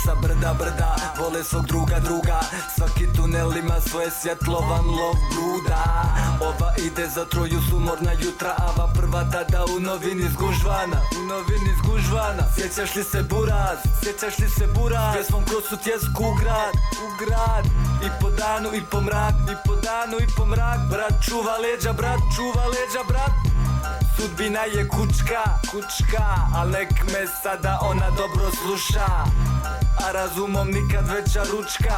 sa brda, vole svog druga. Svaki tunel ima svoje svjetlo, van lov bruda. Ova ide za troju sumorna jutra, ava prva tada u novini zgužvana. Sjećaš li se Buraz, s pjesmom kroz su tjesku u grad. I po danu i po mrak, brat čuva leđa, brat. Sudbina je kučka, al nek me sada ona dobro sluša. A razumom nikad veća ručka.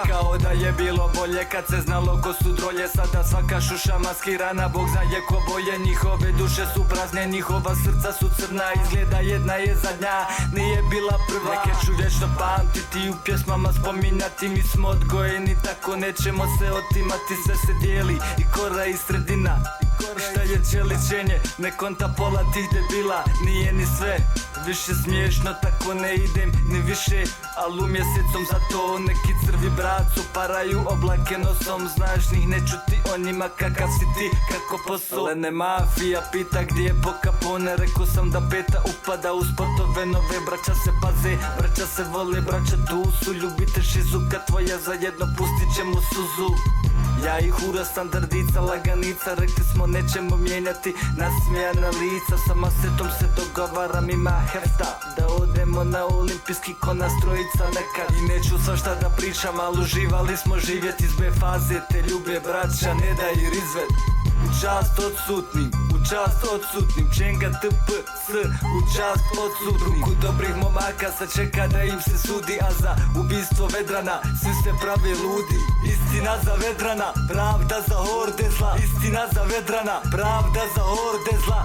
Kao da je bilo bolje kad se znalo ko su drolje. Sada svaka šuša maskirana, Bog zna je ko boje. Njihove duše su prazne, njihova srca su crna. Izgleda jedna je zadnja, nije bila prva. Neke ću vječno pamtiti i u pjesmama spominjati. Mi smo odgojeni, tako nećemo se otimati. Sve se dijeli i kora i sredina. Šta je čeličenje, ne konta pola tih debila. Nije ni sve više smiješno, tako ne idem ni više. Al u mjesecom zato neki crvi bracu paraju oblake nosom. Znaš njih ne čuti o njima kakav si ti, kako posao. Lene mafija pita gdje je po Capone. Rekao sam da peta upada u spotove nove. Braća se paze, braća se vole, braća tu su. Ljubite šizuka tvoja, zajedno pustit ćemo suzu. Ja i Hura standardica, laganica, rekli smo nećemo mijenjati nasmijana lica. Sa masetom se dogovaram, ima hefta da odemo na olimpijski ko nas trojica nekad. I neću svašta da pričam, ali uživali smo živjeti iz B faze. Te ljube braća, ne da i rizvet. U čast odsutnim, Čenga TPS, u čast odsutnim. Ruku dobrih momaka sad čeka da im se sudi. A za ubistvo Vedrana svi se prave ludi. Istina za Vedrana, pravda za horde zla. Istina za Vedrana, pravda za horde zla.